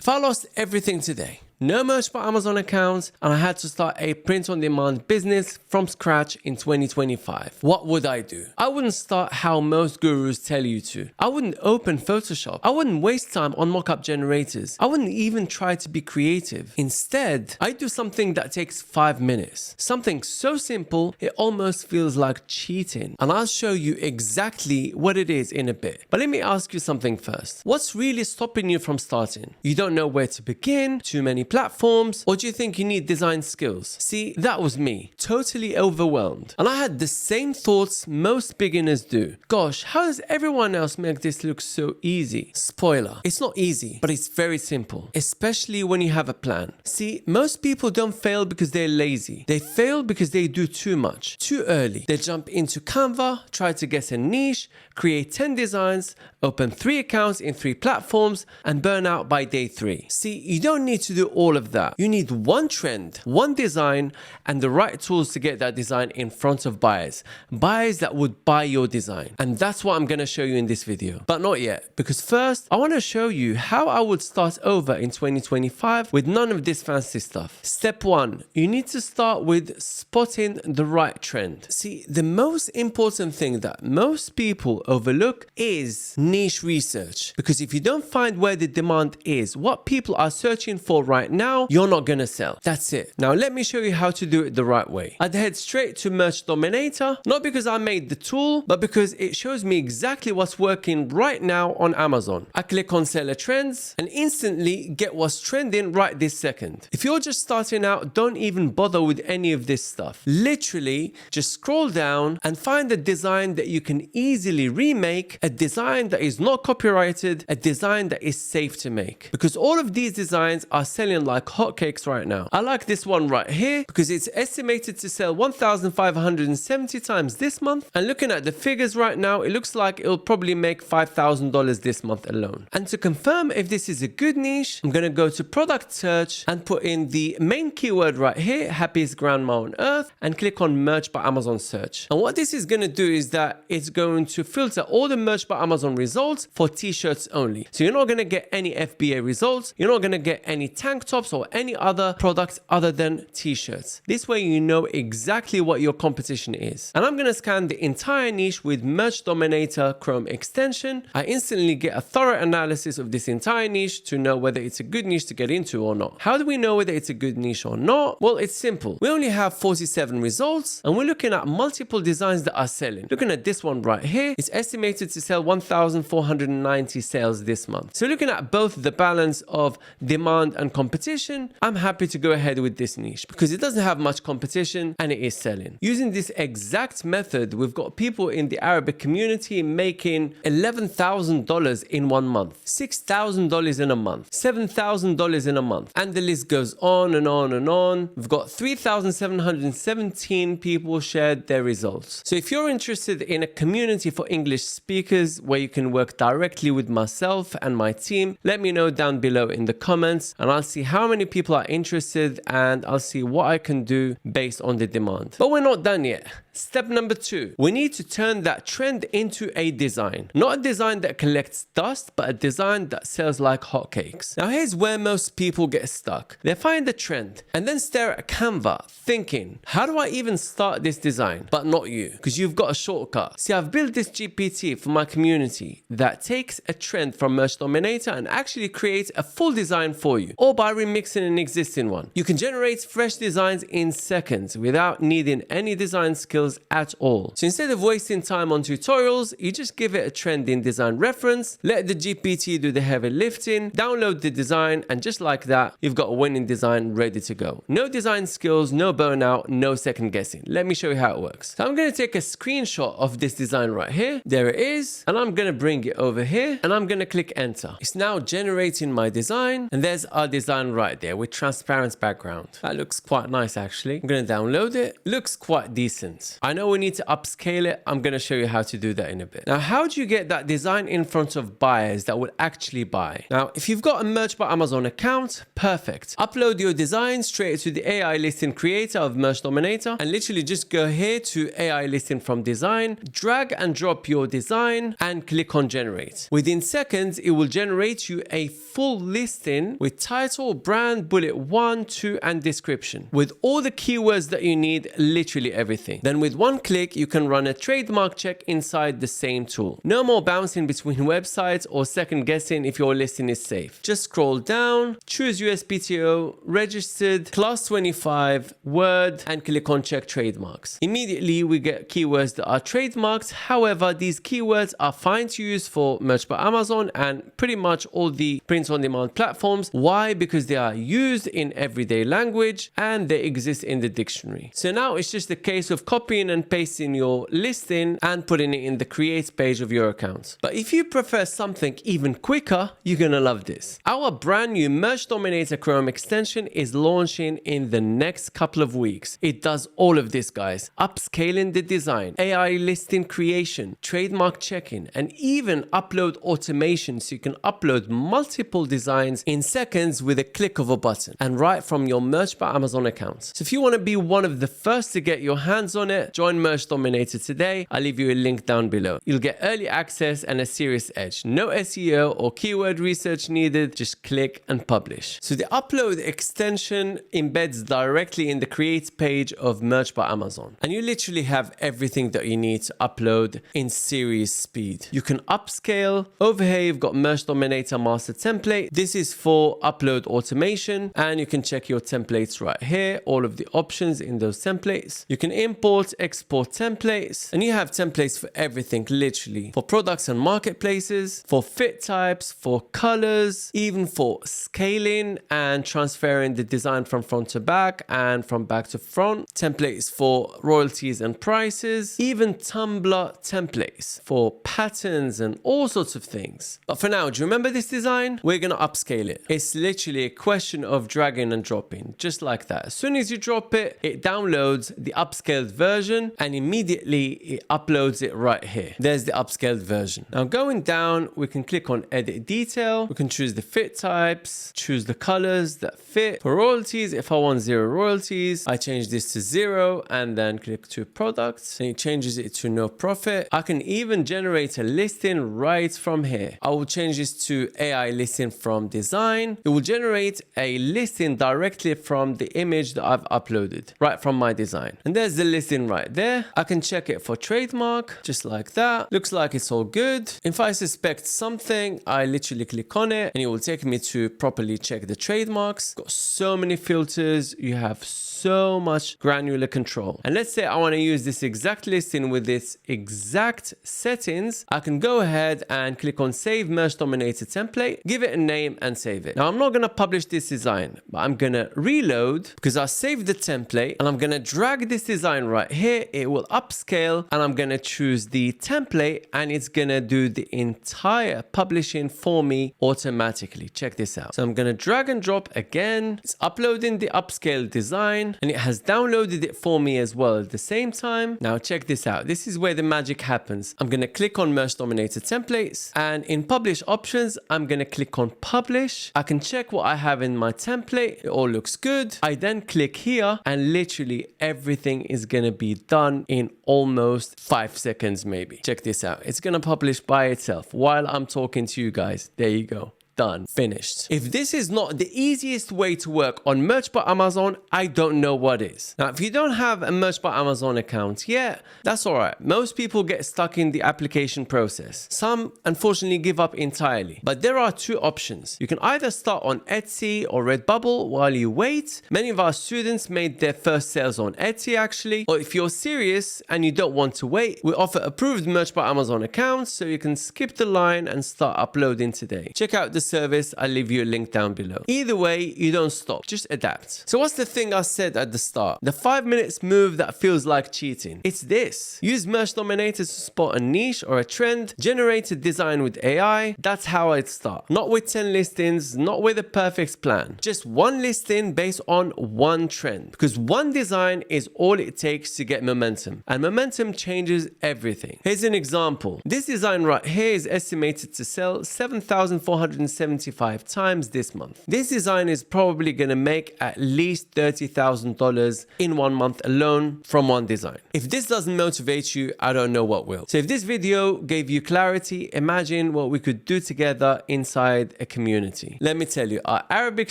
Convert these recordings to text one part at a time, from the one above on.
If I lost everything today, no merch by Amazon accounts, and I had to start a print-on-demand business from scratch in 2025, what would I do? I wouldn't start how most gurus tell you to. I wouldn't open Photoshop. I wouldn't waste time on mockup generators. I wouldn't even try to be creative. Instead, I'd do something that takes 5 minutes. Something so simple, it almost feels like cheating. And I'll show you exactly what it is in a bit. But let me ask you something first. What's really stopping you from starting? You don't know where to begin, too many platforms, or do you think you need design skills? See, that was me, totally overwhelmed. And I had the same thoughts most beginners do. Gosh, how does everyone else make this look so easy? Spoiler, it's not easy, but it's very simple, especially when you have a plan. See, most people don't fail because they're lazy. They fail because they do too much, too early. They jump into Canva, try to guess a niche, create 10 designs, open 3 accounts in 3 platforms, and burn out by day 3. See, you don't need to do all of that. You need one trend, one design, and the right tools to get that design in front of buyers. Buyers that would buy your design. And that's what I'm going to show you in this video. But not yet, because first, I want to show you how I would start over in 2025 with none of this fancy stuff. Step 1, you need to start with spotting the right trend. See, the most important thing that most people overlook is niche research. Because if you don't find where the demand is, what people are searching for right now, you're not gonna sell. That's it. Now let me show you how to do it the right way. I'd head straight to Merch Dominator, not because I made the tool, but because it shows me exactly what's working right now on Amazon. I click on Seller Trends and instantly get what's trending right this second. If you're just starting out, don't even bother with any of this stuff. Literally, just scroll down and find a design that you can easily remake, a design that is not copyrighted, a design that is safe to make. Because all of these designs are selling like hotcakes right now. I like this one right here because it's estimated to sell 1,570 times this month. And looking at the figures right now, it looks like it'll probably make $5,000 this month alone. And to confirm if this is a good niche, I'm going to go to product search and put in the main keyword right here, happiest grandma on earth, and click on merch by Amazon search. And what this is going to do is that it's going to filter all the merch by Amazon results for t-shirts only. So you're not going to get any FBA results. You're not going to get any tank tops or any other products other than t-shirts. This way you know exactly what your competition is. And I'm going to scan the entire niche with Merch Dominator Chrome extension. I instantly get a thorough analysis of this entire niche to know whether it's a good niche to get into or not. How do we know whether it's a good niche or not? Well, it's simple. We only have 47 results and we're looking at multiple designs that are selling. Looking at this one right here, it's estimated to sell 1,490 sales this month. So looking at both the balance of demand and competition, I'm happy to go ahead with this niche because it doesn't have much competition and it is selling. Using this exact method, we've got people in the Arabic community making $11,000 in 1 month, $6,000 in a month, $7,000 in a month, and the list goes on and on and on. We've got 3,717 people shared their results. So if you're interested in a community for English speakers where you can work directly with myself and my team, let me know down below in the comments and I'll see how many people are interested and I'll see what I can do based on the demand. But we're not done yet. Step number 2, we need to turn that trend into a design. Not a design that collects dust, but a design that sells like hotcakes. Now here's where most people get stuck. They find the trend and then stare at Canva thinking, how do I even start this design? But not you, because you've got a shortcut. See, I've built this GPT for my community that takes a trend from Merch Dominator and actually creates a full design for you, or by remixing an existing one. You can generate fresh designs in seconds without needing any design skills at all. So instead of wasting time on tutorials, you just give it a trending design reference, let the GPT do the heavy lifting, download the design, and just like that, you've got a winning design ready to go. No design skills, no burnout, no second guessing. Let me show you how it works. So I'm going to take a screenshot of this design right here. There it is. And I'm going to bring it over here and I'm going to click enter. It's now generating my design and there's our design right there with transparent background. That looks quite nice actually. I'm going to download it. Looks quite decent. it. I know we need to upscale it. I'm going to show you how to do that in a bit. Now, how do you get that design in front of buyers that would actually buy? Now, if you've got a Merch by Amazon account, perfect. Upload your design straight to the AI listing creator of Merch Dominator and literally just go here to AI listing from design, drag and drop your design and click on generate. Within seconds, it will generate you a full listing with title, brand, bullet 1, 2, and description with all the keywords that you need, literally everything. Then with one click, you can run a trademark check inside the same tool. No more bouncing between websites or second guessing if your listing is safe. Just scroll down, choose USPTO, registered, class 25, word, and click on check trademarks. Immediately, we get keywords that are trademarked. However, these keywords are fine to use for Merch by Amazon and pretty much all the print on demand platforms. Why? Because they are used in everyday language and they exist in the dictionary. So now it's just a case of copying and pasting your listing and putting it in the create page of your account. But if you prefer something even quicker, you're gonna love this. Our brand new Merch Dominator Chrome extension is launching in the next couple of weeks. It does all of this, guys. Upscaling the design, AI listing creation, trademark checking, and even upload automation so you can upload multiple designs in seconds with a click of a button and right from your Merch by Amazon account. So if you want to be one of the first to get your hands on it, join Merch Dominator today. I'll leave you a link down below. You'll get early access and a serious edge. No SEO or keyword research needed. Just click and publish. So the upload extension embeds directly in the create page of Merch by Amazon. And you literally have everything that you need to upload in serious speed. You can upscale. Over here, you've got Merch Dominator Master Template. This is for upload automation, and you can check your templates right here, all of the options in those templates. You can import, export templates, and you have templates for everything, literally, for products and marketplaces, for fit types, for colors, even for scaling and transferring the design from front to back and from back to front, templates for royalties and prices, even Tumblr templates for patterns and all sorts of things. But for now, do you remember this design? We're going to upscale it. It's literally a question of dragging and dropping, just like that. As soon as you drop it, it downloads the upscaled version and immediately it uploads it right here. There's the upscaled version. Now going down, we can click on edit detail. We can choose the fit types, choose the colors that fit. For royalties, if I want 0 royalties, I change this to 0 and then click to products and it changes it to no profit. I can even generate a listing right from here. I will change this to AI listing from design. It will generate a listing directly from the image that I've uploaded, right from my design. And there's the listing right there. I can check it for trademark, just like that. Looks like it's all good. If I suspect something, I literally click on it and it will take me to properly check the trademarks. Got so many filters. You have so much granular control. And let's say I want to use this exact listing with this exact settings. I can go ahead and click on Save Merch Dominator Template, give it a name and save it. Now I'm not going to publish this design, but I'm going to reload because I saved the template and I'm going to drag this design right here. It will upscale and I'm going to choose the template and it's going to do the entire publishing for me automatically. Check this out. So I'm going to drag and drop again. It's uploading the upscaled design and it has downloaded it for me as well at the same time. Now check this out. This is where the magic happens. I'm going to click on Merch Dominator Templates and in publish options, I'm going to click on publish. I can check what I have in my template. It all looks good. I then click here and literally everything is going to be done in almost 5 seconds maybe. Check this out. It's going to publish by itself while I'm talking to you guys. There you go. Done. Finished. If this is not the easiest way to work on Merch by Amazon, I don't know what is. Now, if you don't have a Merch by Amazon account yet, that's all right. Most people get stuck in the application process. Some, unfortunately, give up entirely. But there are 2 options. You can either start on Etsy or Redbubble while you wait. Many of our students made their first sales on Etsy, actually. Or if you're serious and you don't want to wait, we offer approved Merch by Amazon accounts, so you can skip the line and start uploading today. Check out the the service, I'll leave you a link down below. Either way, you don't stop, just adapt. So what's the thing I said at the start? The 5 minutes move that feels like cheating. It's this. Use Merch Dominators to spot a niche or a trend, generate a design with AI. That's how I'd start. Not with 10 listings, not with a perfect plan. Just one listing based on one trend. Because one design is all it takes to get momentum. And momentum changes everything. Here's an example. This design right here is estimated to sell 7,475 times this month. This design is probably going to make at least $30,000 in 1 month alone from one design. If this doesn't motivate you, I don't know what will. So if this video gave you clarity, imagine what we could do together inside a community. Let me tell you, our Arabic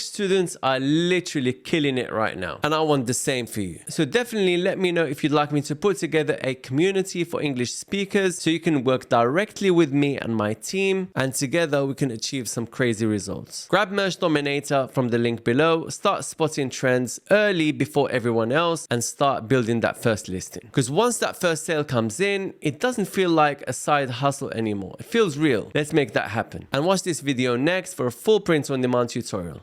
students are literally killing it right now. And I want the same for you. So definitely let me know if you'd like me to put together a community for English speakers so you can work directly with me and my team, and together we can achieve some crazy results. Grab Merch Dominator from the link below, start spotting trends early before everyone else, and start building that first listing. Because once that first sale comes in, it doesn't feel like a side hustle anymore. It feels real. Let's make that happen. And watch this video next for a full print on demand tutorial.